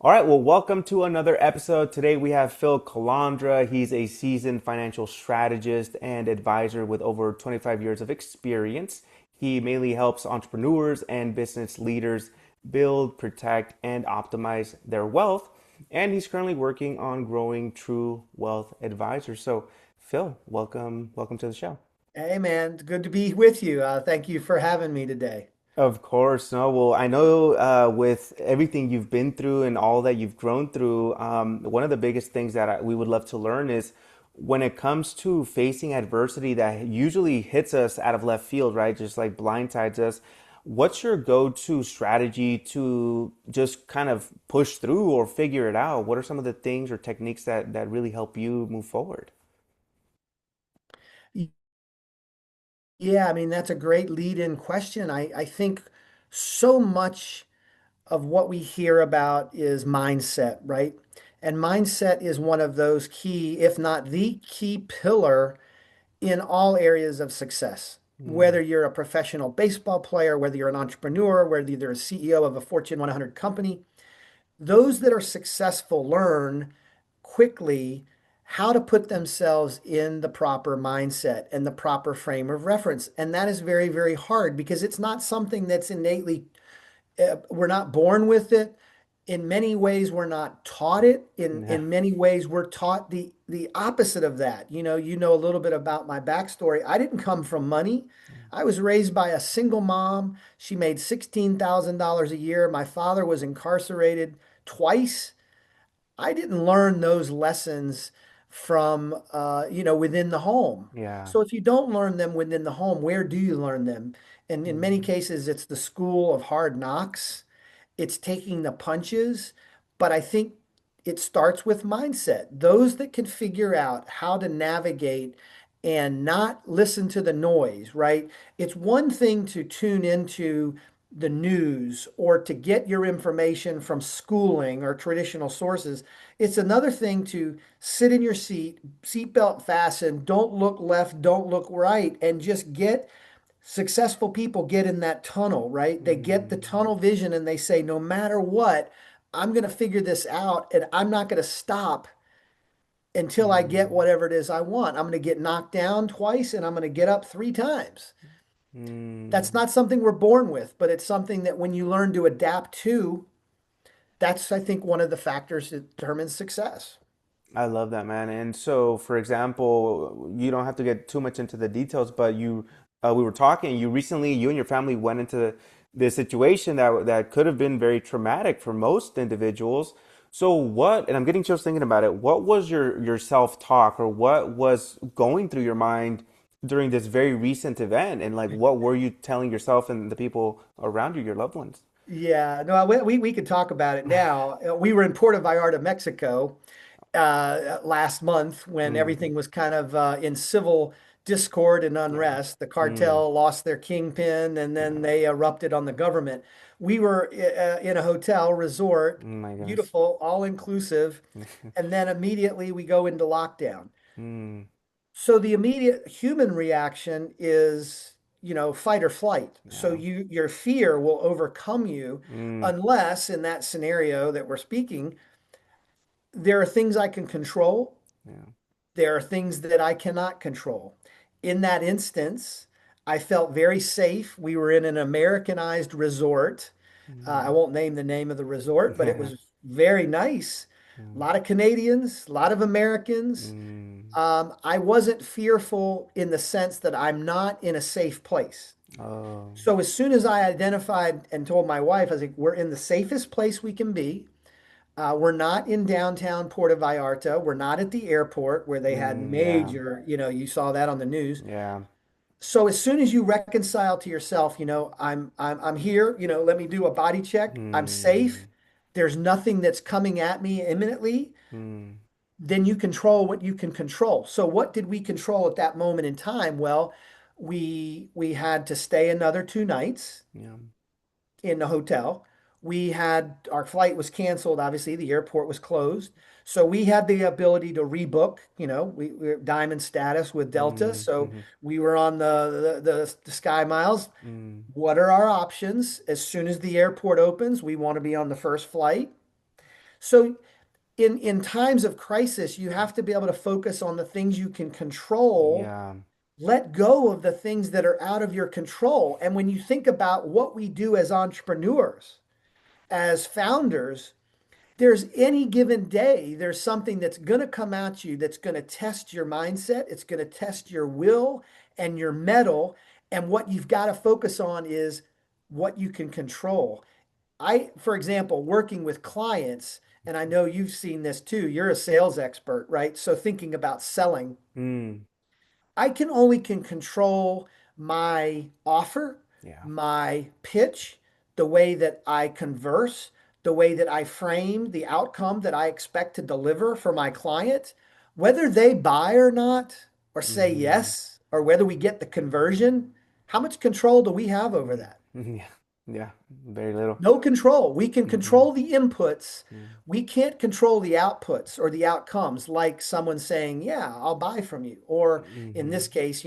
All right, well, welcome to another episode. Today we have Phil Calandra. He's a seasoned financial strategist and advisor with over 25 years of experience. He mainly helps entrepreneurs and business leaders build, protect, and optimize their wealth. And he's currently working on growing TruWealth Advisors. So, Phil, welcome to the show. Hey man, good to be with you. Thank you for having me today. Of course, no. Well, I know with everything you've been through and all that you've grown through, one of the biggest things that we would love to learn is when it comes to facing adversity that usually hits us out of left field, right? Just like blindsides us. What's your go-to strategy to just kind of push through or figure it out? What are some of the things or techniques that really help you move forward? Y- Yeah, I mean, that's a great lead-in question. I think so much of what we hear about is mindset, right? And mindset is one of those key, if not the key pillar in all areas of success. Mm, Whether you're a professional baseball player, whether you're an entrepreneur, whether you're a CEO of a Fortune 100 company, those that are successful learn quickly how to put themselves in the proper mindset and the proper frame of reference. And that is very, very hard because it's not something that's innately, we're not born with it. In many ways, we're not taught it. yeah. In many ways, we're taught the opposite of that. You know a little bit about my backstory. I didn't come from money. I was raised by a single mom. She made $16,000 a year. My father was incarcerated twice. I didn't learn those lessons from within the home. Yeah. So if you don't learn them within the home, where do you learn them? And in many Mm, cases, it's the school of hard knocks. It's taking the punches, but I think it starts with mindset. Those that can figure out how to navigate and not listen to the noise, right? It's one thing to tune into the news or to get your information from schooling or traditional sources. It's another thing to sit in your seat, seatbelt fastened, don't look left, don't look right, and just get successful people get in that tunnel, right? They get the mm, tunnel vision and they say, no matter what, I'm going to figure this out and I'm not going to stop until I get mm, whatever it is I want. I'm going to get knocked down twice and I'm going to get up three times. That's mm. not something we're born with, but it's something that when you learn to adapt to, that's, I think, one of the factors that determines success. I love that, man. And so, for example, you don't have to get too much into the details, but we were talking. You and your family went into this situation that could have been very traumatic for most individuals. So, what? And I'm getting chills thinking about it. What was your self-talk, or what was going through your mind during this very recent event? And like, what were you telling yourself and the people around you, your loved ones? Yeah, no, we could talk about it now. We were in Puerto Vallarta, Mexico, last month when Mm, everything was kind of in civil discord and yeah. unrest. The Mm, cartel lost their kingpin and then yeah. they erupted on the government. We were in a hotel resort, Oh my goodness. beautiful, all inclusive, and then immediately we go into lockdown. Mm, So the immediate human reaction is, fight or flight. So yeah. your fear will overcome you Mm, unless in that scenario that we're speaking, there are things I can control, yeah. there are things that I cannot control. In that instance, I felt very safe. We were in an Americanized resort. I Mm, won't name the name of the resort, but it yeah. was very nice. Yeah. A lot of Canadians, a lot of Americans. Mm, I wasn't fearful in the sense that I'm not in a safe place. oh. So as soon as I identified and told my wife, I was like, we're in the safest place we can be. We're not in downtown Puerto Vallarta. We're not at the airport where they had Yeah. major, you saw that on the news. Yeah. So as soon as you reconcile to yourself, I'm here, let me do a body check. I'm Mm, safe. There's nothing that's coming at me imminently. mm, Then you control what you can control. So what did we control at that moment in time? Well, we had to stay another 2 nights yeah. in the hotel. We had our flight was canceled. Obviously, the airport was closed. So we had the ability to rebook. We're diamond status with Delta. Mm, So mhm, we were on the Sky Miles. mm, What are our options? As soon as the airport opens, we want to be on the first flight. So in times of crisis, you have to be able to focus on the things you can control, Yeah. let go of the things that are out of your control. And when you think about what we do as entrepreneurs, as founders, there's any given day, there's something that's going to come at you that's going to test your mindset. It's going to test your will and your mettle. And what you've got to focus on is what you can control. For example, working with clients, and I know you've seen this too, you're a sales expert, right? So thinking about selling, Mm. I can only control my offer, Yeah. my pitch, the way that I converse, the way that I frame the outcome that I expect to deliver for my client, whether they buy or not, or say Mm-hmm. yes, or whether we get the conversion. How much control do we have over that? Mm-hmm. Yeah. Yeah. Very little. No control. We can Mm-hmm. control the inputs. We can't control the outputs or the outcomes, like someone saying, "Yeah, I'll buy from you." Or in Mm-hmm. this case,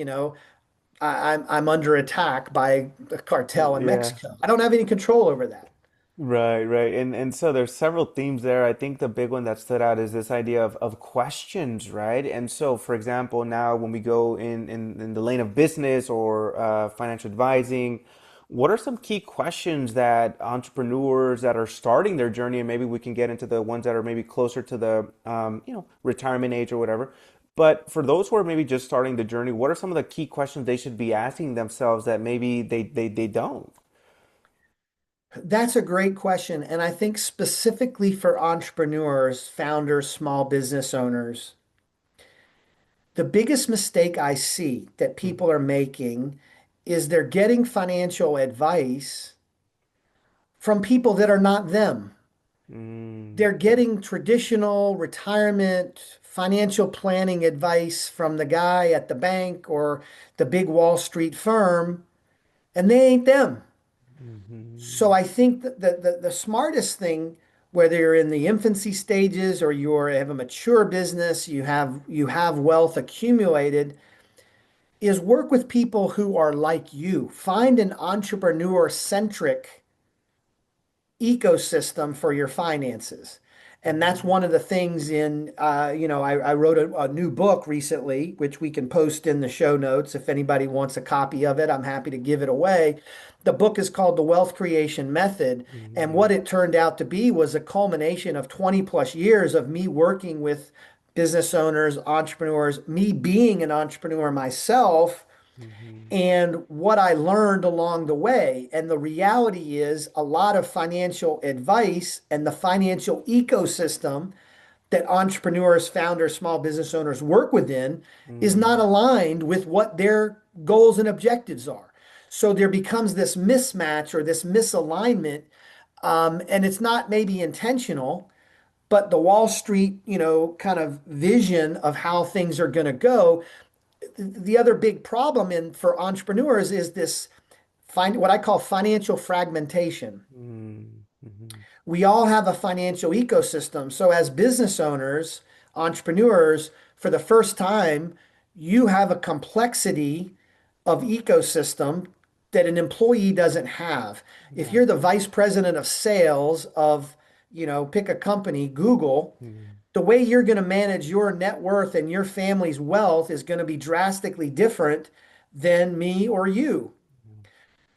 I'm under attack by the cartel in Yeah. Mexico. I don't have any control over that. Right, right. And so there's several themes there. I think the big one that stood out is this idea of questions, right? And so, for example, now when we go in the lane of business or financial advising, what are some key questions that entrepreneurs that are starting their journey, and maybe we can get into the ones that are maybe closer to the retirement age or whatever. But for those who are maybe just starting the journey, what are some of the key questions they should be asking themselves that maybe they don't? That's a great question. And I think specifically for entrepreneurs, founders, small business owners, the biggest mistake I see that people are making is they're getting financial advice from people that are not them. Mm, They're getting traditional retirement financial planning advice from the guy at the bank or the big Wall Street firm, and they ain't them. So mhm, I think that the smartest thing, whether you're in the infancy stages or you have a mature business, you have wealth accumulated, is work with people who are like you. Find an entrepreneur centric ecosystem for your finances. And that's mhm, one of the things I wrote a new book recently, which we can post in the show notes. If anybody wants a copy of it, I'm happy to give it away. The book is called The Wealth Creation Method. And mhm, what it turned out to be was a culmination of 20 plus years of me working with business owners, entrepreneurs, me being an entrepreneur myself mhm, and what I learned along the way. And the reality is, a lot of financial advice and the financial ecosystem that entrepreneurs, founders, small business owners work within is not mm, aligned with what their goals and objectives are. So there becomes this mismatch or this misalignment, and it's not maybe intentional, but the Wall Street, kind of vision of how things are going to go. The other big problem in for entrepreneurs is this what I call financial fragmentation. mm, mhm, We all have a financial ecosystem. So as business owners, entrepreneurs, for the first time, you have a complexity of ecosystem that an employee doesn't have. If yeah, you're the vice president of sales of, pick a company, Google, mm, the way you're going to manage your net worth and your family's wealth is going to be drastically different than me or you.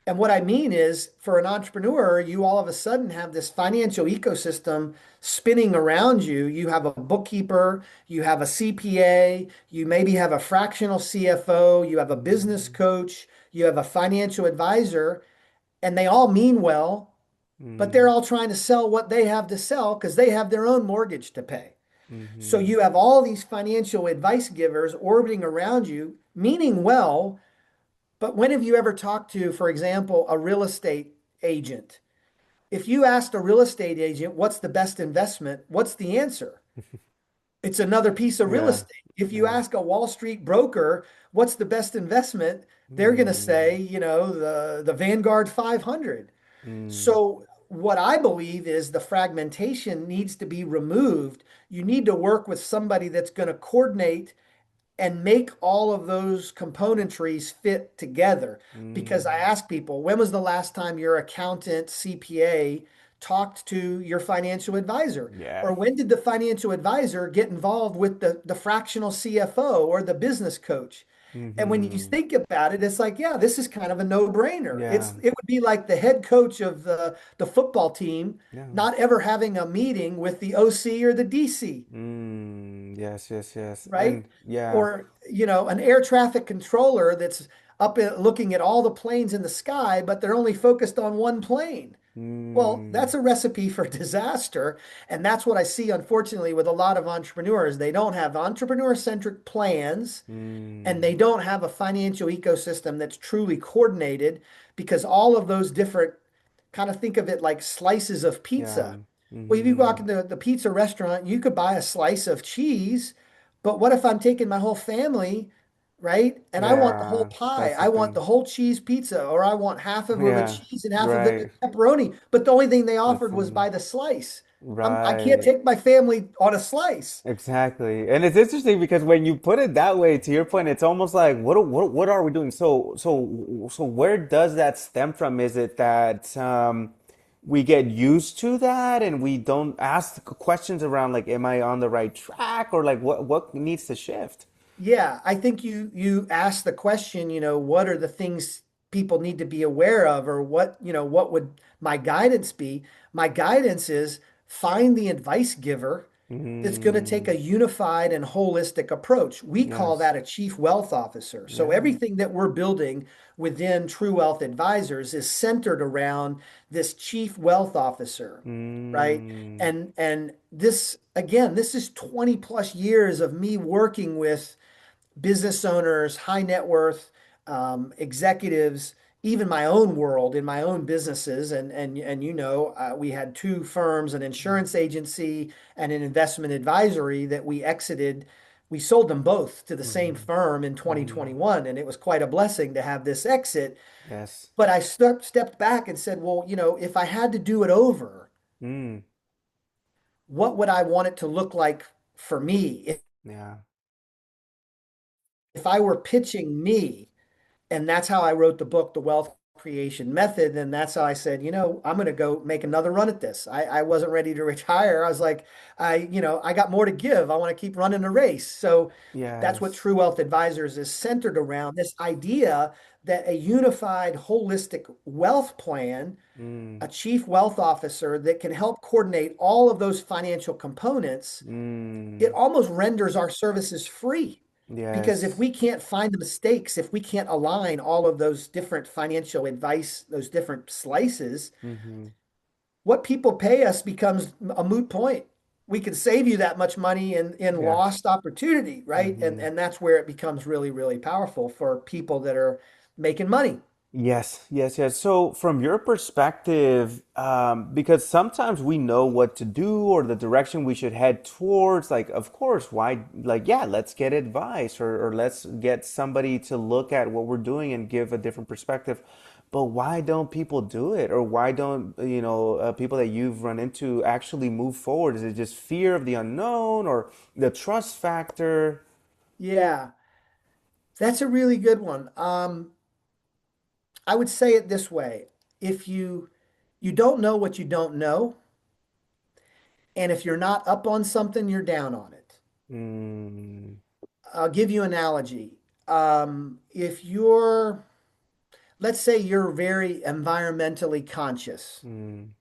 And what I mean is, for an entrepreneur, you all of a sudden have this financial ecosystem spinning around you. You have a bookkeeper, you have a CPA, you maybe have a fractional CFO, you have a business mm, coach, you have a financial advisor, and they all mean well, but they're mm, all trying to sell what they have to sell because they have their own mortgage to pay. So mhm, you have all these financial advice givers orbiting around you, meaning well, but when have you ever talked to, for example, a real estate agent? If you asked a real estate agent, what's the best investment? What's the answer? It's another piece of real yeah, estate. If you yeah, ask a Wall Street broker, what's the best investment? They're going to mm, say, the Vanguard 500. mm, So what I believe is the fragmentation needs to be removed. You need to work with somebody that's going to coordinate and make all of those componentries fit together. Because I mm, ask people, when was the last time your accountant, CPA talked to your financial advisor? Yeah. Or when did the financial advisor get involved with the fractional CFO or the business coach? And when you Mm-hmm. think about it, it's like, yeah, this is kind of a no-brainer. Yeah. It would be like the head coach of the football team Yeah. not ever having a meeting with the OC or the DC, Yes, yes, yes. right? And yeah. Or, an air traffic controller that's looking at all the planes in the sky, but they're only focused on one plane. Well, Mm, that's a recipe for disaster. And that's what I see, unfortunately, with a lot of entrepreneurs. They don't have entrepreneur-centric plans and mm, they don't have a financial ecosystem that's truly coordinated because all of those different kind of think of it like slices of yeah. pizza. Well, if you walk Mm-hmm. into the pizza restaurant, you could buy a slice of cheese, but what if I'm taking my whole family, right? And I want the whole Yeah, pie. that's the I want thing. the whole cheese pizza, or I want half of a Yeah, cheese and half of it right. pepperoni. But the only thing they That's offered the was thing. by the slice. I can't Right. take my family on a slice. Exactly. And it's interesting because when you put it that way, to your point, it's almost like what are we doing? So where does that stem from? Is it that we get used to that and we don't ask questions around like, am I on the right track, or like what needs to shift? Yeah, I think you asked the question, what are the things people need to be aware of, or what would my guidance be? My guidance is find the advice giver that's going to take Mm, a unified and holistic approach. We call yes. that a chief wealth officer. So Yeah. everything that we're building within TruWealth Advisors is centered around this chief wealth officer, right? Mm, And this again, this is 20 plus years of me working with business owners, high net worth executives, even my own world in my own businesses. And we had two firms, an insurance agency and an investment advisory that we exited. We sold them both to the same mm, firm in mm, 2021, and it was quite a blessing to have this exit. yes. But I stepped back and said, well, if I had to do it over, Mm, what would I want it to look like for me? yeah. If I were pitching me, and that's how I wrote the book, The Wealth Creation Method. And that's how I said, I'm going to go make another run at this. I wasn't ready to retire. I was like, I got more to give. I want to keep running the race. So that's what Yes. True Wealth Advisors is centered around, this idea that a unified, holistic wealth plan, Mm, a chief wealth officer that can help coordinate all of those financial components, it mm, almost renders our services free. Because if yes. we can't find the mistakes, if we can't align all of those different financial advice, those different slices, Mm-hmm. what people pay us becomes a moot point. We can save you that much money in Yes. lost opportunity, right? And Mm-hmm. and that's where it becomes really, really powerful for people that are making money. Yes, yes, yes. So, from your perspective, because sometimes we know what to do or the direction we should head towards, like, of course, why, like, yeah, let's get advice, or let's get somebody to look at what we're doing and give a different perspective. But why don't people do it? Or why don't, people that you've run into actually move forward? Is it just fear of the unknown or the trust factor? Yeah, that's a really good one. I would say it this way. If you don't know what you don't know, and if you're not up on something, you're down on it. Mm, I'll give you an analogy. If you're, let's say you're very environmentally conscious mm,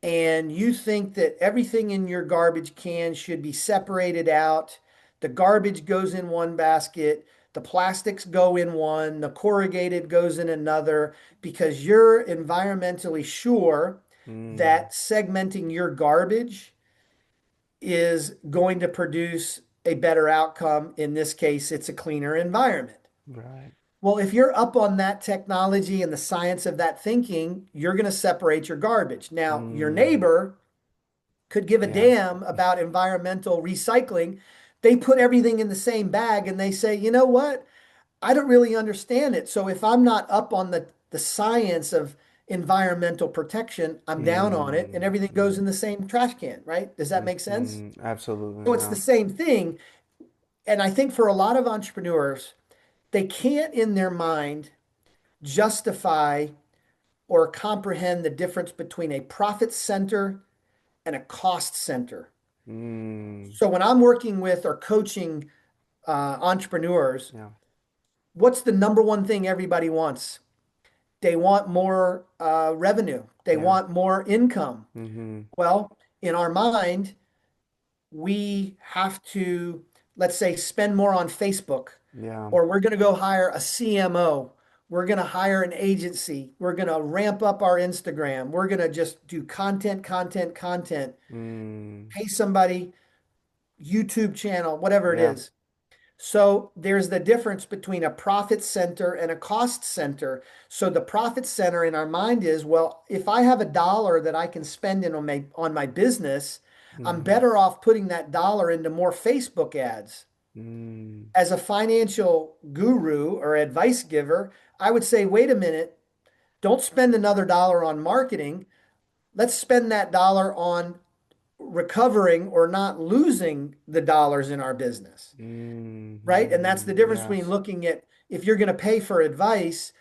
and you think that everything in your garbage can should be separated out, the garbage goes in one basket, the plastics go in one, the corrugated goes in another, because you're environmentally sure mm, that segmenting your garbage is going to produce a better outcome. In this case, it's a cleaner environment. right. Well, if you're up on that technology and the science of that thinking, you're going to separate your garbage. Now, your Mm, neighbor could give a yeah. damn about environmental recycling. They put everything in the same bag and they say, you know what? I don't really understand it. So if I'm not up on the science of environmental protection, I'm down on it and Mm, everything goes mm, in the same trash can, right? Does that make sense? absolutely, So it's the yeah. same thing. And I think for a lot of entrepreneurs, they can't in their mind justify or comprehend the difference between a profit center and a cost center. Mm, So when I'm working with or coaching entrepreneurs, yeah. what's the number one thing everybody wants? They want more revenue. They Yeah. want more income. Mm-hmm. Well, in our mind, we have to, let's say, spend more on Facebook, Yeah. or we're going to go hire a CMO. We're going to hire an agency. We're going to ramp up our Instagram. We're going to just do content, content, content, Mm, pay somebody, YouTube channel, whatever it yeah. is. So there's the difference between a profit center and a cost center. So the profit center in our mind is, well, if I have a dollar that I can spend in on my business, I'm Mm-hmm. better off putting that dollar into more Facebook ads. Mm, As a financial guru or advice giver, I would say, wait a minute, don't spend another dollar on marketing. Let's spend that dollar on recovering or not losing the dollars in our business, right? And that's the mm-hmm. difference between Yes. looking at, if you're going to pay for advice,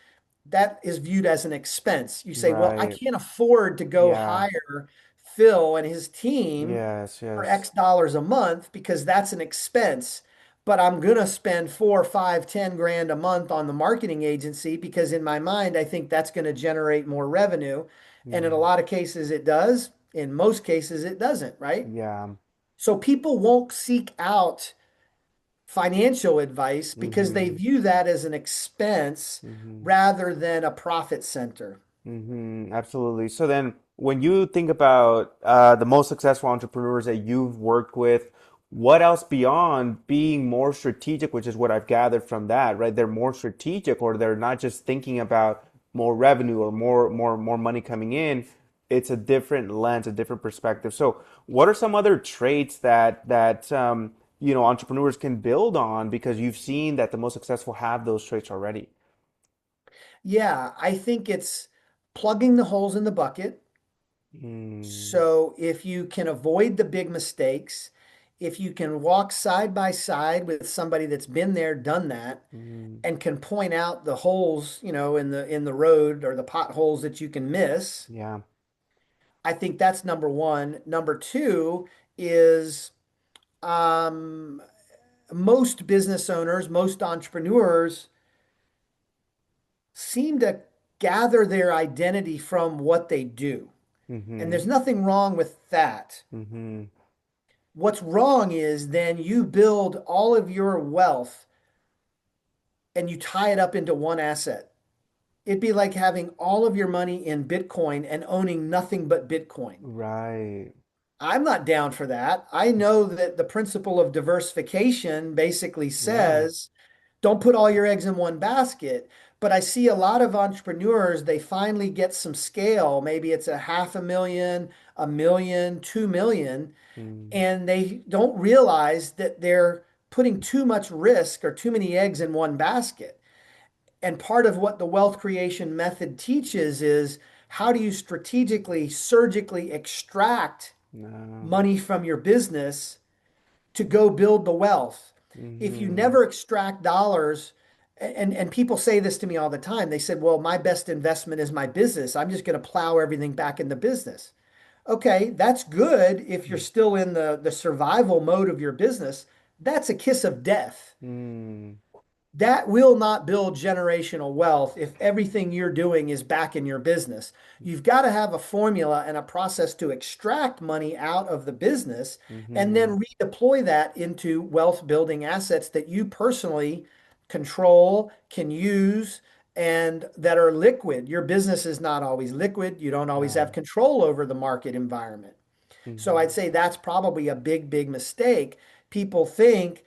that is viewed as an expense. You say, well, I Right. can't afford to go Yeah. hire Phil and his team Yes. for Yes. X dollars a month because that's an expense. But I'm going to spend 4, 5, 10 grand a month on the marketing agency because in my mind, I think that's going to generate more revenue. And in a Mm, lot of cases, it does. In most cases, it doesn't, right? yeah. So people won't seek out financial advice because they Mm-hmm. view that as an expense Mm-hmm. rather than a profit center. Mm-hmm. Absolutely. So then, when you think about the most successful entrepreneurs that you've worked with, what else beyond being more strategic, which is what I've gathered from that, right? They're more strategic, or they're not just thinking about more revenue or more money coming in. It's a different lens, a different perspective. So, what are some other traits that entrepreneurs can build on because you've seen that the most successful have those traits already? Yeah, I think it's plugging the holes in the bucket. Mm, So if you can avoid the big mistakes, if you can walk side by side with somebody that's been there, done that, mm, and can point out the holes, in the road or the potholes that you can miss, yeah. I think that's number one. Number two is um, most business owners, most entrepreneurs seem to gather their identity from what they do. And Mm-hmm. there's nothing wrong with that. Mm-hmm. What's wrong is then you build all of your wealth and you tie it up into one asset. It'd be like having all of your money in Bitcoin and owning nothing but Bitcoin. Right. I'm not down for that. I know that the principle of diversification basically Yeah. says don't put all your eggs in one basket. But I see a lot of entrepreneurs, they finally get some scale. Maybe it's a 500,000, a million, 2 million, Mm, and they don't realize that they're putting too much risk or too many eggs in one basket. And part of what the wealth creation method teaches is how do you strategically, surgically extract no. money from your business to go build the wealth. If you Mm-hmm. never extract dollars, and people say this to me all the time, they said, well, my best investment is my business. I'm just going to plow everything back in the business. Okay, that's good if you're still in the survival mode of your business. That's a kiss of death. Mm, That will not build generational wealth if everything you're doing is back in your business. You've got to have a formula and a process to extract money out of the business and mm-hmm. then redeploy that into wealth building assets that you personally control, can use, and that are liquid. Your business is not always liquid. You don't always Right. have control over the market environment. So Mm-hmm. I'd say that's probably a big, big mistake. People think,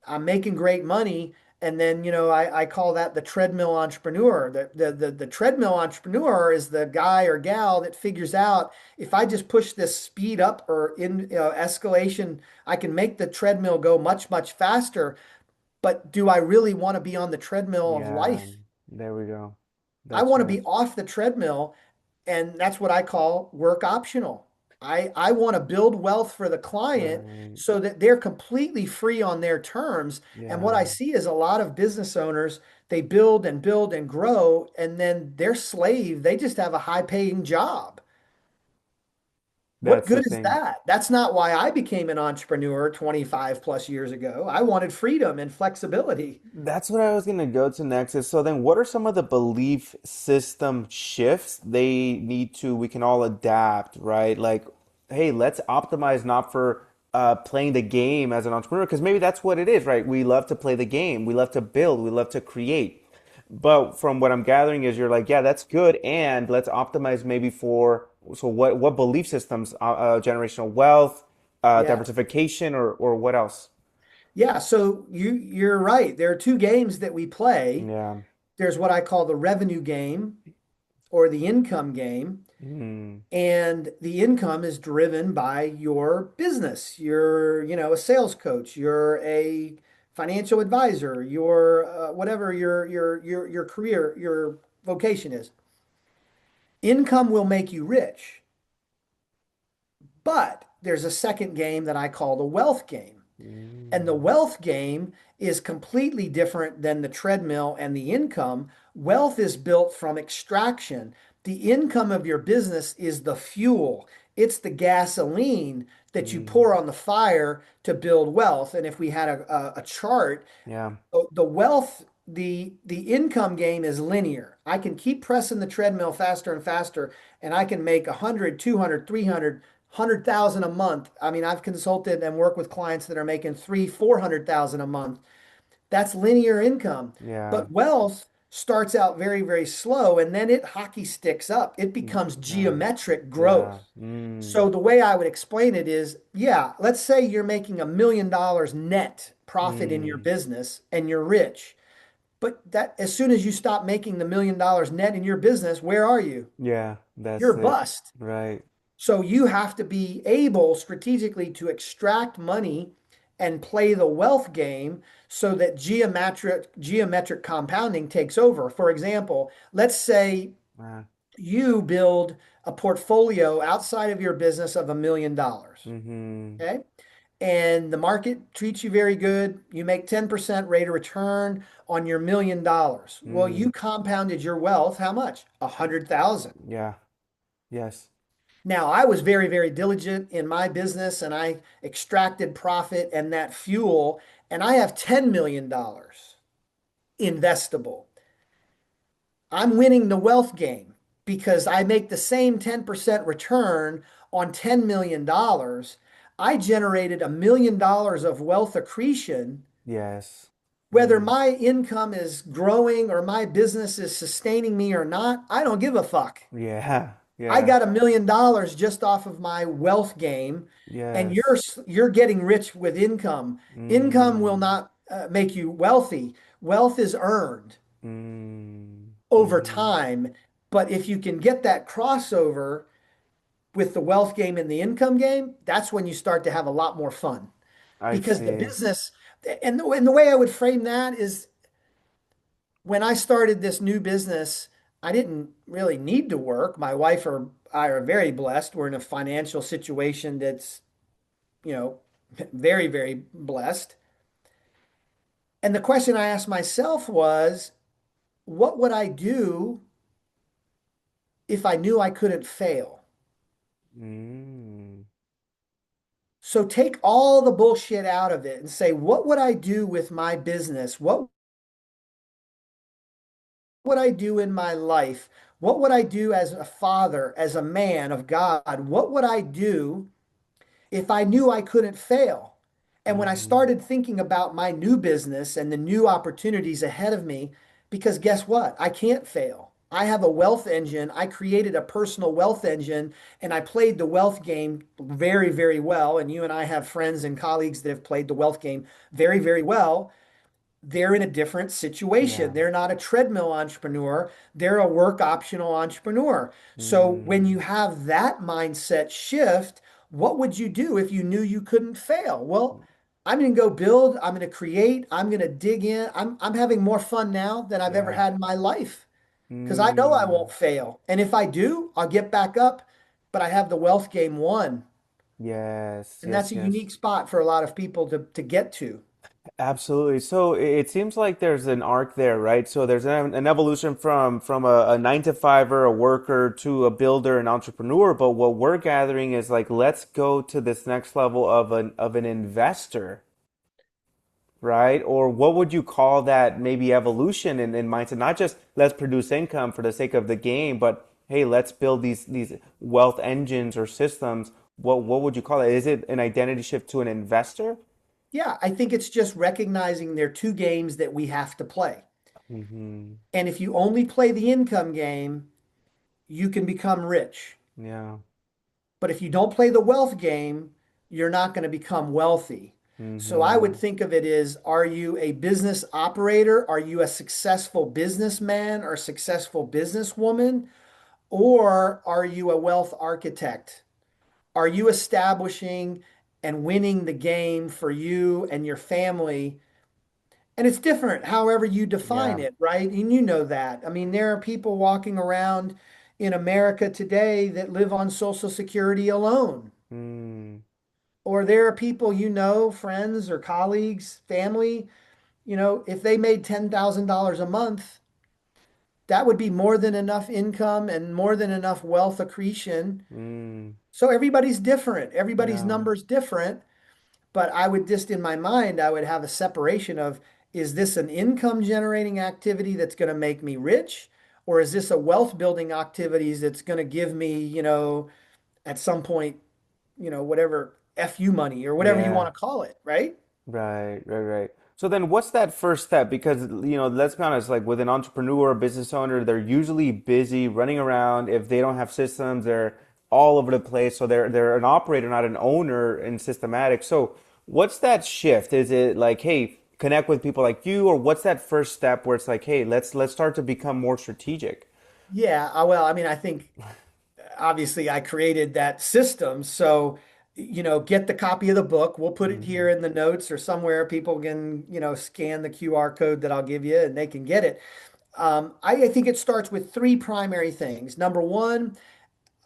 I'm making great money. And then, I call that the treadmill entrepreneur. The treadmill entrepreneur is the guy or gal that figures out if I just push this speed up or in escalation, I can make the treadmill go much, much faster. But do I really want to be on the treadmill of Yeah. life? There we go. I That's want to right. be off the treadmill. And that's what I call work optional. I want to build wealth for the client Right. so that they're completely free on their terms. And what I Yeah. see is a lot of business owners, they build and build and grow, and then they're slave. They just have a high paying job. What That's the good is thing. that? That's not why I became an entrepreneur 25 plus years ago. I wanted freedom and flexibility. That's what I was gonna go to next is so then what are some of the belief system shifts they need to we can all adapt, right? Like, hey, let's optimize not for playing the game as an entrepreneur, because maybe that's what it is, right? We love to play the game, we love to build, we love to create. But from what I'm gathering is you're like, yeah, that's good, and let's optimize maybe for so what belief systems, generational wealth, Yeah. diversification, or what else? Yeah, so you're right. There are two games that we play. Yeah. There's what I call the revenue game or the income game. Mm. And the income is driven by your business. You're, a sales coach, you're a financial advisor, you're whatever your career, your vocation is. Income will make you rich, but there's a second game that I call the wealth game. And the Mm, wealth game is completely different than the treadmill and the income. Wealth is built from extraction. The income of your business is the fuel, it's the gasoline that you mm, pour on the fire to build wealth. And if we had a chart, yeah. the wealth, the income game is linear. I can keep pressing the treadmill faster and faster, and I can make 100, 200, 300, 100,000 a month. I mean, I've consulted and worked with clients that are making three, 400,000 a month. That's linear income. Yeah. But wealth starts out very, very slow, and then it hockey sticks up. It Mm, becomes yeah. geometric Yeah. growth. Mm, So the way I would explain it is, yeah, let's say you're making $1 million net profit in your mm, business and you're rich. But that as soon as you stop making the $1 million net in your business, where are you? yeah. You're That's it. bust. Right. So you have to be able strategically to extract money and play the wealth game so that geometric compounding takes over. For example, let's say Yeah. you build a portfolio outside of your business of $1 million. Mm-hmm. Okay. And the market treats you very good. You make 10% rate of return on your $1 million. Well, Mm, you compounded your wealth. How much? 100,000. yeah. Yes. Now, I was very, very diligent in my business and I extracted profit and that fuel, and I have $10 million investable. I'm winning the wealth game because I make the same 10% return on $10 million. I generated $1 million of wealth accretion. Yes. Whether Mm, my income is growing or my business is sustaining me or not, I don't give a fuck. yeah. I Yeah. got $1 million just off of my wealth game, and you're Yes. you're getting rich with income. Income will Mm, not make you wealthy. Wealth is earned mm, over mm. time. But if you can get that crossover with the wealth game and the income game, that's when you start to have a lot more fun. I Because the see. business, and the way I would frame that is when I started this new business, I didn't really need to work. My wife or I are very blessed. We're in a financial situation that's, you know, very, very blessed. And the question I asked myself was, what would I do if I knew I couldn't fail? Mm, So take all the bullshit out of it and say, what would I do with my business? What would I do in my life? What would I do as a father, as a man of God? What would I do if I knew I couldn't fail? And when I mm, started thinking about my new business and the new opportunities ahead of me, because guess what? I can't fail. I have a wealth engine. I created a personal wealth engine and I played the wealth game very, very well. And you and I have friends and colleagues that have played the wealth game very, very well. They're in a different yeah. situation. They're not a treadmill entrepreneur, they're a work optional entrepreneur. So when you Mm, have that mindset shift, what would you do if you knew you couldn't fail? Well, I'm going to go build, I'm going to create, I'm going to dig in. I'm having more fun now than I've ever yeah. had in my life because I know I won't Mm, fail. And if I do, I'll get back up but I have the wealth game won. Yes, And that's yes, a yes. unique spot for a lot of people to get to. Absolutely. So it seems like there's an arc there, right? So there's an evolution from a nine to fiver, a worker, to a builder, an entrepreneur. But what we're gathering is like, let's go to this next level of an investor, right? Or what would you call that maybe evolution in mindset? Not just let's produce income for the sake of the game, but hey, let's build these wealth engines or systems. What would you call it? Is it an identity shift to an investor? Yeah, I think it's just recognizing there are two games that we have to play. Mm-hmm. And if you only play the income game, you can become rich. Yeah. But if you don't play the wealth game, you're not going to become wealthy. So I would Mm-hmm. think of it as, are you a business operator? Are you a successful businessman or successful businesswoman? Or are you a wealth architect? Are you establishing and winning the game for you and your family? And it's different however you define Yeah. it, right? And you know that. I mean, there are people walking around in America today that live on Social Security alone. Mm. Or there are people you know, friends or colleagues, family, if they made $10,000 a month, that would be more than enough income and more than enough wealth accretion. Mm. So everybody's different. Everybody's Yeah. number's different. But I would just in my mind, I would have a separation of, is this an income generating activity that's going to make me rich? Or is this a wealth building activities that's going to give me, at some point, whatever FU money or whatever you Yeah. want to call it, right? Right, right, right. So then what's that first step? Because, let's be honest, like with an entrepreneur, business owner, they're usually busy running around. If they don't have systems, they're all over the place. So they're an operator, not an owner in systematic. So what's that shift? Is it like, hey, connect with people like you, or what's that first step where it's like, hey, let's start to become more strategic? Yeah. Well, I mean, I think obviously I created that system. So, get the copy of the book. We'll put it Hmm. here in the notes or somewhere people can, scan the QR code that I'll give you and they can get it. I think it starts with three primary things. Number one,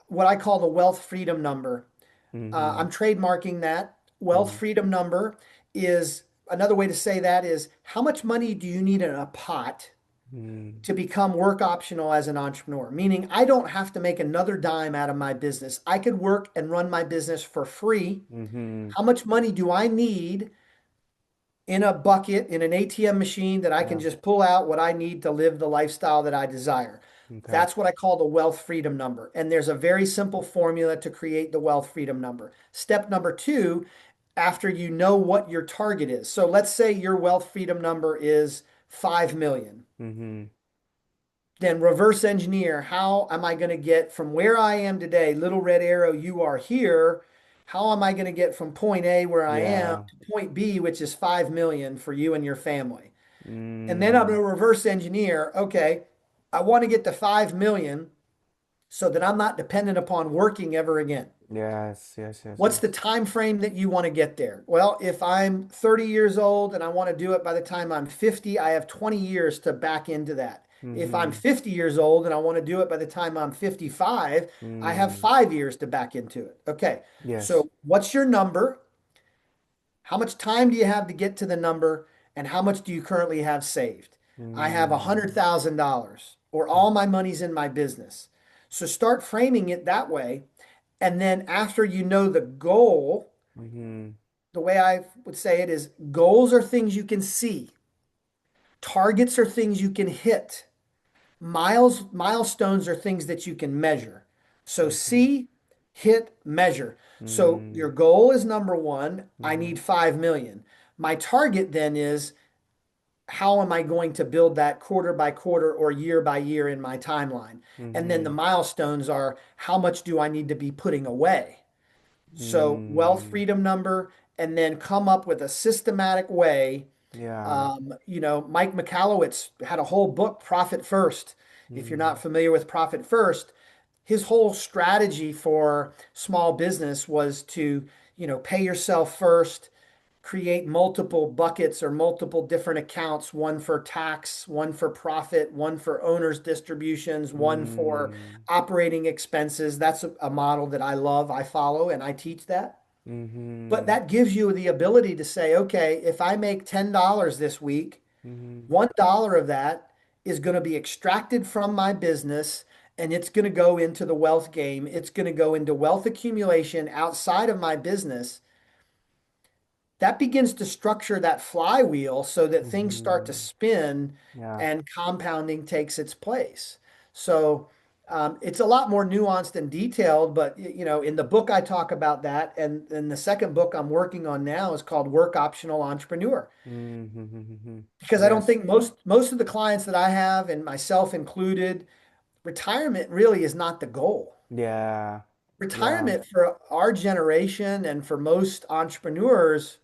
what I call the wealth freedom number. Hmm. I'm trademarking that. Wealth Hmm. freedom number is another way to say that is how much money do you need in a pot Hmm. to become work optional as an entrepreneur? Meaning, I don't have to make another dime out of my business. I could work and run my business for free. Hmm. How much money do I need in a bucket in an ATM machine that I can Yeah. just pull out what I need to live the lifestyle that I desire? Okay. That's what I call the wealth freedom number. And there's a very simple formula to create the wealth freedom number. Step number two, after you know what your target is. So let's say your wealth freedom number is 5 million. Hmm. Then reverse engineer, how am I going to get from where I am today, little red arrow, you are here? How am I going to get from point A where I am Yeah. to point B, which is 5 million for you and your family? And then I'm going Mm. to reverse engineer, okay, I want to get to 5 million so that I'm not dependent upon working ever again. Yes, yes, yes, What's the yes. time frame that you want to get there? Well, if I'm 30 years old and I want to do it by the time I'm 50, I have 20 years to back into that. If I'm Mm-hmm. 50 years old and I want to do it by the time I'm 55, I have Mm. 5 years to back into it. Okay. Yes. So, what's your number? How much time do you have to get to the number? And how much do you currently have saved? I have Mm. $100,000 or all my money's in my business. So, start framing it that way. And then, after you know the goal, Mm-hmm. the way I would say it is goals are things you can see. Targets are things you can hit. Milestones are things that you can measure. So Mm-hmm. see, hit, measure. So Mm. your goal is number one, I Mm-hmm. need 5 million. My target then is how am I going to build that quarter by quarter or year by year in my timeline? And then the Mm-hmm. milestones are how much do I need to be putting away? So wealth Mm. freedom number, and then come up with a systematic way. Yeah. Mike Michalowicz had a whole book, Profit First. If you're Mm. not familiar with Profit First, his whole strategy for small business was to, pay yourself first, create multiple buckets or multiple different accounts, one for tax, one for profit, one for owner's distributions, one for Mm. operating expenses. That's a model that I love, I follow, and I teach that. But Mm-hmm. that gives you the ability to say, okay, if I make $10 this week, Mm-hmm. $1 of that is going to be extracted from my business and it's going to go into the wealth game. It's going to go into wealth accumulation outside of my business. That begins to structure that flywheel so that things start to Mm-hmm. spin Yeah. and compounding takes its place. So it's a lot more nuanced and detailed, but in the book I talk about that, and the second book I'm working on now is called Work Optional Entrepreneur. Mm-hmm. Because I don't Yes. think most of the clients that I have, and myself included, retirement really is not the goal. Yeah. Yeah. Retirement for our generation and for most entrepreneurs,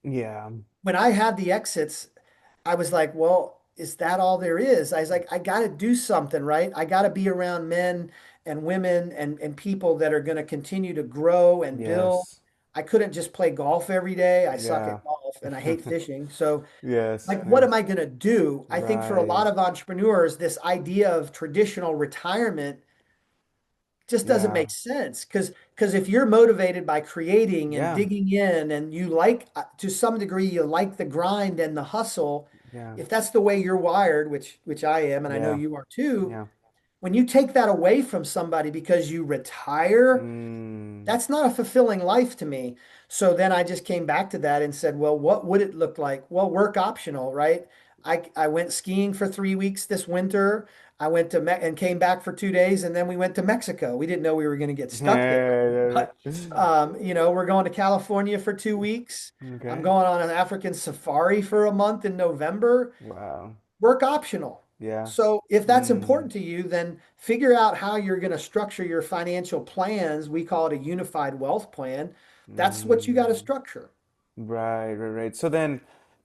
Yeah. when I had the exits, I was like, well, is that all there is? I was like, I got to do something, right? I got to be around men and women and people that are going to continue to grow and build. Yes. I couldn't just play golf every day. I suck Yeah. at golf and I hate fishing. So, Yes. like, what am Yes. I going to do? I think for a lot Right. of entrepreneurs, this idea of traditional retirement just doesn't Yeah. make sense because if you're motivated by creating and Yeah. digging in and you like to some degree you like the grind and the hustle, Yeah. if that's the way you're wired, which I am and I know Yeah. you are too, Yeah. when you take that away from somebody because you retire, Mm. that's not a fulfilling life to me. So then I just came back to that and said, well, what would it look like? Well, work optional, right? I went skiing for 3 weeks this winter. I went to Me and came back for 2 days, and then we went to Mexico. We didn't know we were going to get stuck there, but we're going to California for 2 weeks. I'm Okay. going on an African safari for a month in November. Wow. Work optional. Yeah. So if that's Mm. important to you, then figure out how you're going to structure your financial plans. We call it a unified wealth plan. That's what you got to Mm. structure. Right, right, right. So then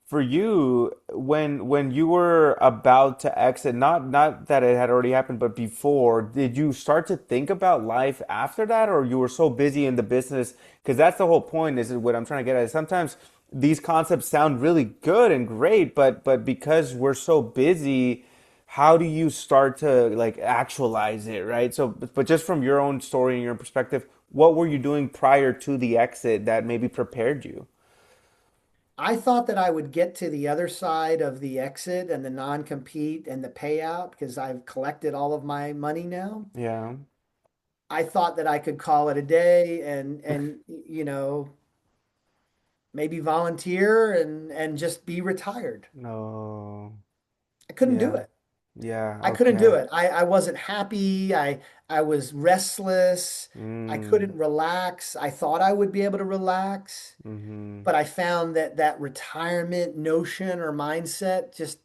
for you, when you were about to exit, not that it had already happened, but before, did you start to think about life after that, or you were so busy in the business? Because that's the whole point, is what I'm trying to get at. Sometimes these concepts sound really good and great, but because we're so busy, how do you start to like actualize it, right? So, but just from your own story and your perspective, what were you doing prior to the exit that maybe prepared you? I thought that I would get to the other side of the exit and the non-compete and the payout because I've collected all of my money now. Yeah. I thought that I could call it a day and maybe volunteer and just be retired. No. I couldn't do Yeah. it. Yeah. I couldn't do Okay. it. I wasn't happy. I was restless. I Mm. couldn't relax. I thought I would be able to relax, Mm-hmm. but I found that that retirement notion or mindset just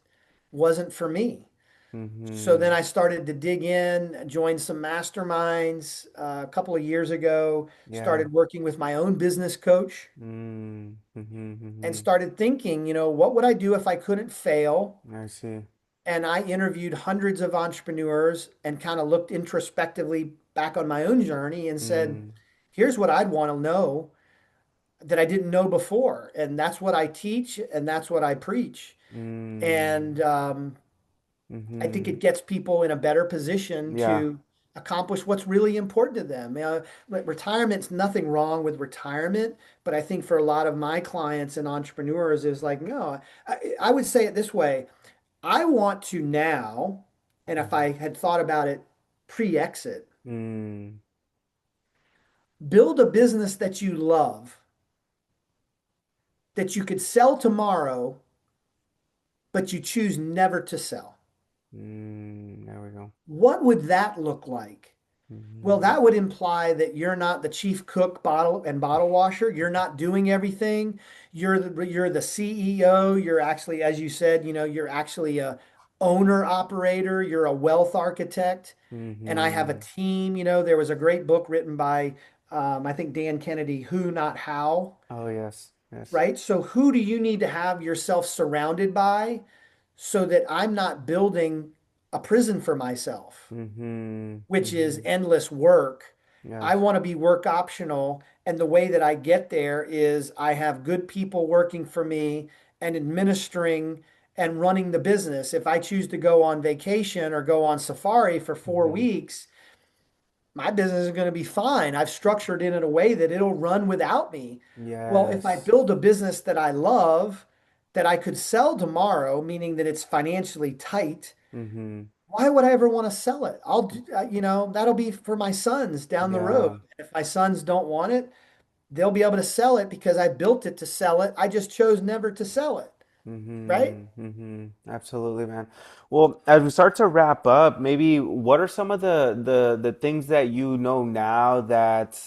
wasn't for me. So Mm-hmm. then I started to dig in, joined some masterminds a couple of years ago, Yeah. started working with my own business coach Mm. Mm-hmm. and Mm-hmm. started thinking, what would I do if I couldn't fail? I see. And I interviewed hundreds of entrepreneurs and kind of looked introspectively back on my own journey and said, Mm. here's what I'd want to know that I didn't know before. And that's what I teach and that's what I preach. And Mm. I think Mm-hmm. it gets people in a better position Yeah. to accomplish what's really important to them. Retirement's nothing wrong with retirement, but I think for a lot of my clients and entrepreneurs is like, no, I would say it this way. I want to now, and if I had thought about it pre-exit, Mm. build a business that you love, that you could sell tomorrow, but you choose never to sell. Mm. There we go. What would that look like? Well, Mm-hmm. that would imply that you're not the chief cook, bottle washer. You're not doing everything. You're the CEO. You're actually, as you said, you're actually a owner operator. You're a wealth architect. And I have a Mm-hmm. team. There was a great book written by I think Dan Kennedy, Who Not How, Oh yes. Yes. right? So who do you need to have yourself surrounded by so that I'm not building a prison for myself, Mm-hmm. which is Mm-hmm. endless work. I Yes. want to be work optional. And the way that I get there is I have good people working for me and administering and running the business. If I choose to go on vacation or go on safari for four Hmm. weeks, my business is going to be fine. I've structured it in a way that it'll run without me. Well, if I Yes. build a business that I love, that I could sell tomorrow, meaning that it's financially tight, Hmm. why would I ever want to sell it? That'll be for my sons down the road. Yeah. If my sons don't want it, they'll be able to sell it because I built it to sell it. I just chose never to sell it, right? Absolutely, man. Well, as we start to wrap up, maybe what are some of the things that you know now that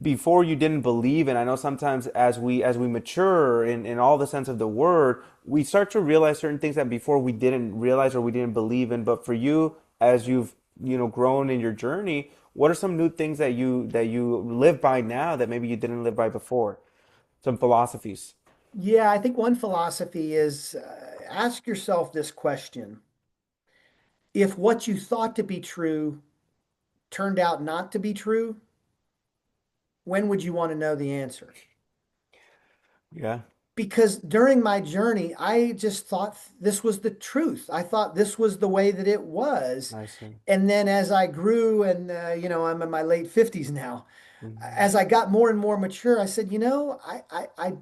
before you didn't believe in? I know sometimes as we mature in all the sense of the word, we start to realize certain things that before we didn't realize or we didn't believe in. But for you, as you've grown in your journey, what are some new things that you live by now that maybe you didn't live by before? Some philosophies. Yeah, I think one philosophy is ask yourself this question. If what you thought to be true turned out not to be true, when would you want to know the answer? Yeah, Because during my journey, I just thought this was the truth. I thought this was the way that it was. I see. And then as I grew and, I'm in my late 50s now, Hmm. as I got more and more mature, I said, I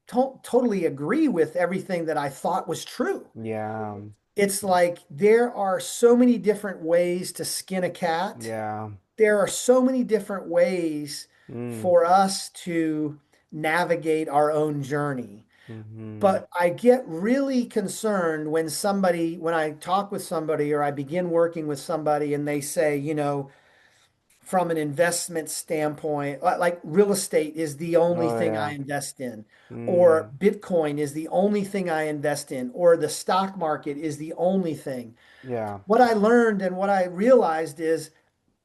don't totally agree with everything that I thought was true. Yeah, It's like there are so many different ways to skin a cat. yeah. There are so many different ways Mm, for us to navigate our own journey. mm-hmm. But I get really concerned when I talk with somebody or I begin working with somebody and they say, from an investment standpoint, like real estate is the only Oh thing I yeah. invest in, or Mm, Bitcoin is the only thing I invest in, or the stock market is the only thing. yeah, What I learned and what I realized is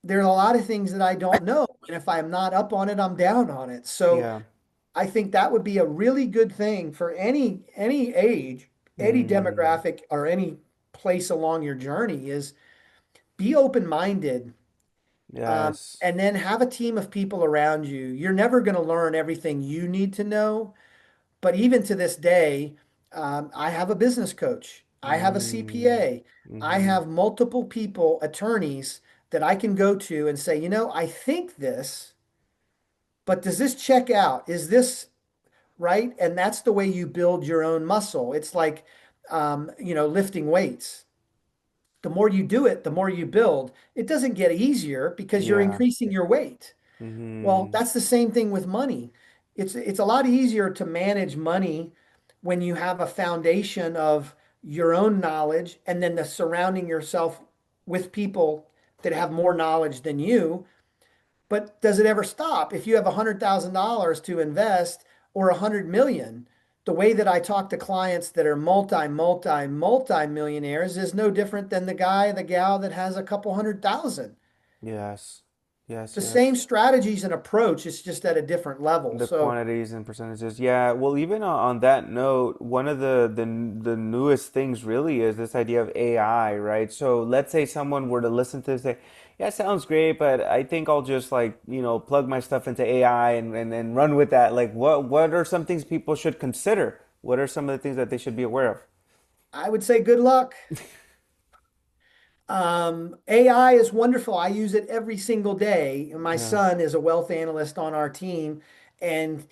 there are a lot of things that I don't know. And if I'm not up on it, I'm down on it. So yeah. I think that would be a really good thing for any age, any Mm, demographic, or any place along your journey is be open-minded, yes. and then have a team of people around you. You're never going to learn everything you need to know, but even to this day, I have a business coach, I have a Mm, CPA, I mm-hmm. have multiple people, attorneys that I can go to and say, I think this, but does this check out? Is this right? And that's the way you build your own muscle. It's like, lifting weights. The more you do it, the more you build. It doesn't get easier because you're Yeah. increasing your weight. Well, Mm-hmm. that's the same thing with money. It's a lot easier to manage money when you have a foundation of your own knowledge and then the surrounding yourself with people that have more knowledge than you. But does it ever stop? If you have $100,000 to invest or 100 million, the way that I talk to clients that are multi millionaires is no different than the gal that has a couple 100,000. Yes. Yes, The same yes. strategies and approach, it's just at a different level. The So quantities and percentages. Yeah. Well, even on that note, one of the newest things really is this idea of AI, right? So let's say someone were to listen to this, say, "Yeah, sounds great, but I think I'll just like plug my stuff into AI and run with that." Like, what are some things people should consider? What are some of the things that they should be aware of? I would say good luck. AI is wonderful. I use it every single day. My Yeah. son is a wealth analyst on our team, and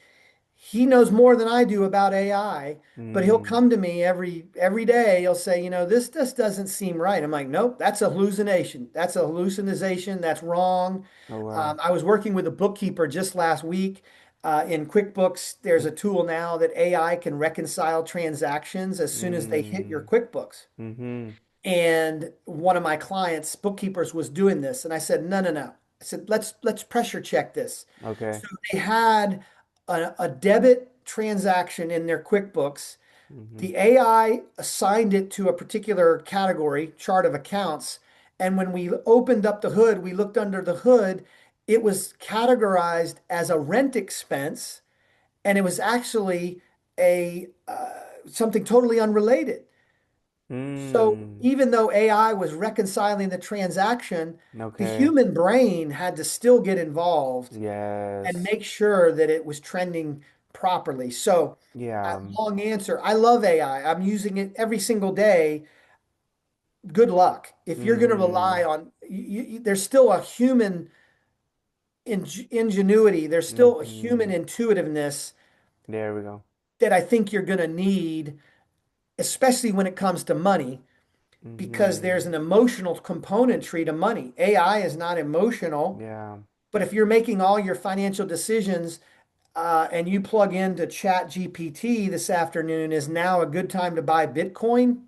he knows more than I do about AI, but he'll Mm. come to me every day. He'll say, this just doesn't seem right. I'm like, nope, that's a hallucination. That's a hallucination. That's wrong. Oh wow. I was working with a bookkeeper just last week. In QuickBooks, there's a tool now that AI can reconcile transactions as soon as they hit your Mm. QuickBooks. Mm-hmm. And one of my clients, bookkeepers, was doing this, and I said, no, no, no. I said, let's pressure check this. Okay. So they had a debit transaction in their QuickBooks. Mm-hmm. The AI assigned it to a particular category, chart of accounts. And when we opened up the hood, we looked under the hood, it was categorized as a rent expense, and it was actually a something totally unrelated. So Mm. even though AI was reconciling the transaction, the Okay. human brain had to still get involved and Yes. make sure that it was trending properly. So, Yeah. long answer, I love AI. I'm using it every single day. Good luck. If you're going to rely Mm. on, there's still a human ingenuity, there's still a human Mm-hmm. intuitiveness There we go. that I think you're going to need, especially when it comes to money, because there's Mm-hmm. an emotional componentry to money. AI is not emotional, Yeah. but if you're making all your financial decisions and you plug into Chat GPT this afternoon, is now a good time to buy Bitcoin?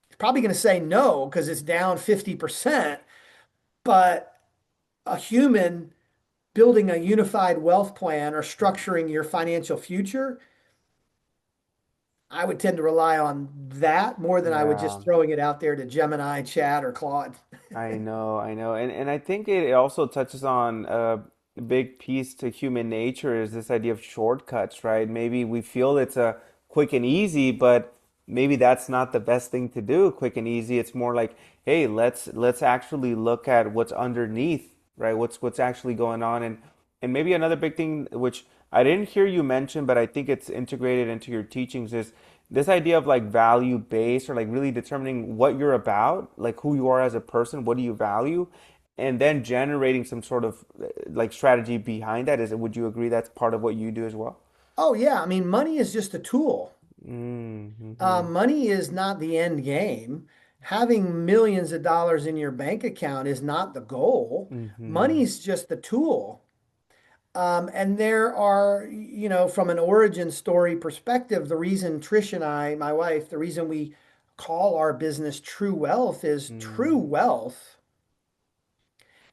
It's probably going to say no because it's down 50%. But a human building a unified wealth plan or structuring your financial future, I would tend to rely on that more than I would Yeah. just throwing it out there to Gemini, Chat, or Claude. I know, and I think it also touches on a big piece to human nature is this idea of shortcuts, right? Maybe we feel it's a quick and easy, but maybe that's not the best thing to do, quick and easy. It's more like, hey, let's actually look at what's underneath, right? What's actually going on, and maybe another big thing which I didn't hear you mention, but I think it's integrated into your teachings is this idea of like value based or like really determining what you're about, like who you are as a person, what do you value, and then generating some sort of like strategy behind that. Is it, would you agree that's part of what you do as well? Oh, yeah. I mean, money is just a tool. Mm-hmm. Money is not the end game. Having millions of dollars in your bank account is not the goal. Mm-hmm. Money's just the tool. And there are, from an origin story perspective, the reason Trish and I, my wife, the reason we call our business True Wealth is true Mm-hmm. wealth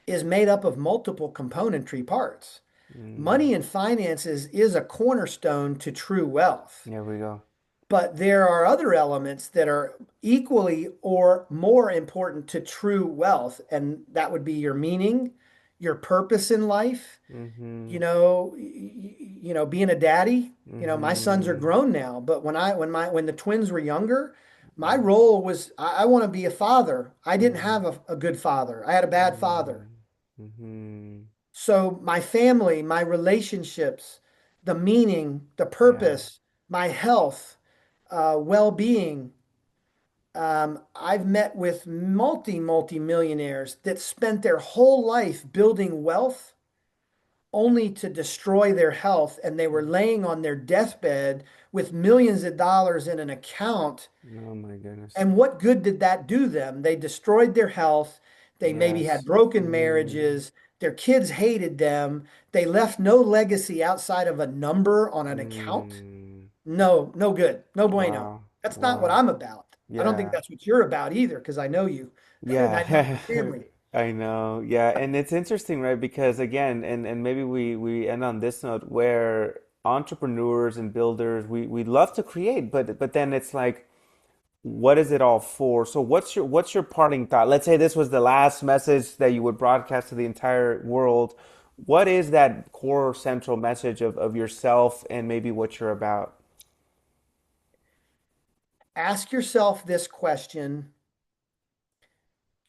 is made up of multiple componentry parts. Mm. Money and finances is a cornerstone to true wealth. There we go. But there are other elements that are equally or more important to true wealth, and that would be your meaning, your purpose in life. Mm-hmm. Being a daddy. My sons are Mm-hmm. grown now, but when the twins were younger, my role was I want to be a father. I didn't Mm-hmm. have a good father. I had a bad father. Mm-hmm. So my family, my relationships, the meaning, the Yeah. purpose, my health, well-being. I've met with multi millionaires that spent their whole life building wealth only to destroy their health, and they were laying on their deathbed with millions of dollars in an account. Oh my goodness. And what good did that do them? They destroyed their health. They maybe had Yes. broken Mm. marriages. Their kids hated them. They left no legacy outside of a number on an account. Mm. No, no good. No bueno. Wow. That's not what Wow. I'm about. I don't think Yeah. that's what you're about either, because I know you and I know Yeah. your family. I know. Yeah. And it's interesting, right? Because again, and maybe we end on this note where entrepreneurs and builders, we love to create, but then it's like, what is it all for? So what's your parting thought? Let's say this was the last message that you would broadcast to the entire world. What is that core central message of yourself and maybe what you're about? Ask yourself this question,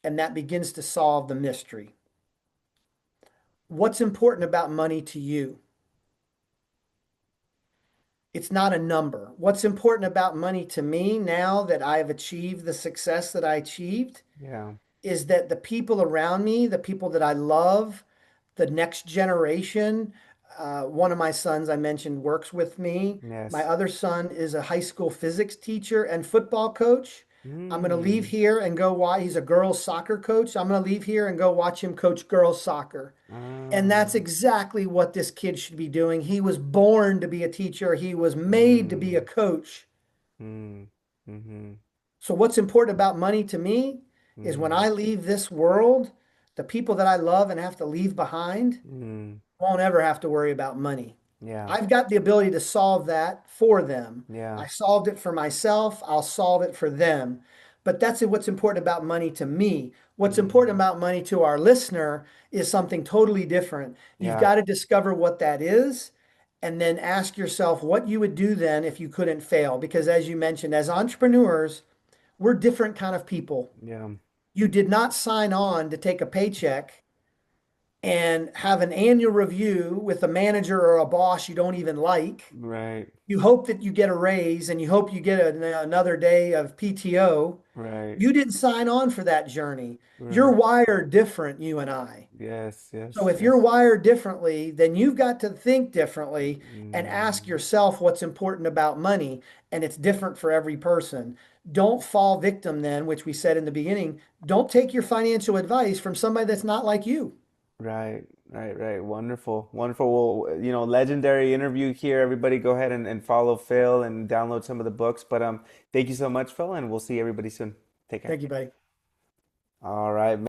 and that begins to solve the mystery. What's important about money to you? It's not a number. What's important about money to me now that I've achieved the success that I achieved Yeah. is that the people around me, the people that I love, the next generation, one of my sons I mentioned works with me. My Yes. other son is a high school physics teacher and football coach. I'm going to leave Mm. here and go watch. He's a girls soccer coach. I'm going to leave here and go watch him coach girls soccer. And that's Ah. exactly what this kid should be doing. He was born to be a teacher. He was made to be a Mm. coach. Mm. Mm-hmm. So, what's important about money to me is when Mm. I leave this world, the people that I love and have to leave behind Mm. won't ever have to worry about money. Yeah. I've got the ability to solve that for them. Yeah. I solved it for myself, I'll solve it for them. But that's what's important about money to me. What's important Mm. about money to our listener is something totally different. You've Yeah. got to discover what that is and then ask yourself what you would do then if you couldn't fail. Because as you mentioned, as entrepreneurs, we're different kind of people. Yeah. You did not sign on to take a paycheck and have an annual review with a manager or a boss you don't even like. Right. You hope that you get a raise and you hope you get another day of PTO. Right. You didn't sign on for that journey. You're Right. wired different, you and I. Yes. So Yes. if you're Yes. wired differently, then you've got to think differently and ask Mm, yourself what's important about money. And it's different for every person. Don't fall victim then, which we said in the beginning. Don't take your financial advice from somebody that's not like you. right. Right. Right. Wonderful. Wonderful. Well, legendary interview here. Everybody go ahead and follow Phil and download some of the books. But thank you so much, Phil, and we'll see everybody soon. Take care. Thank you, buddy. All right.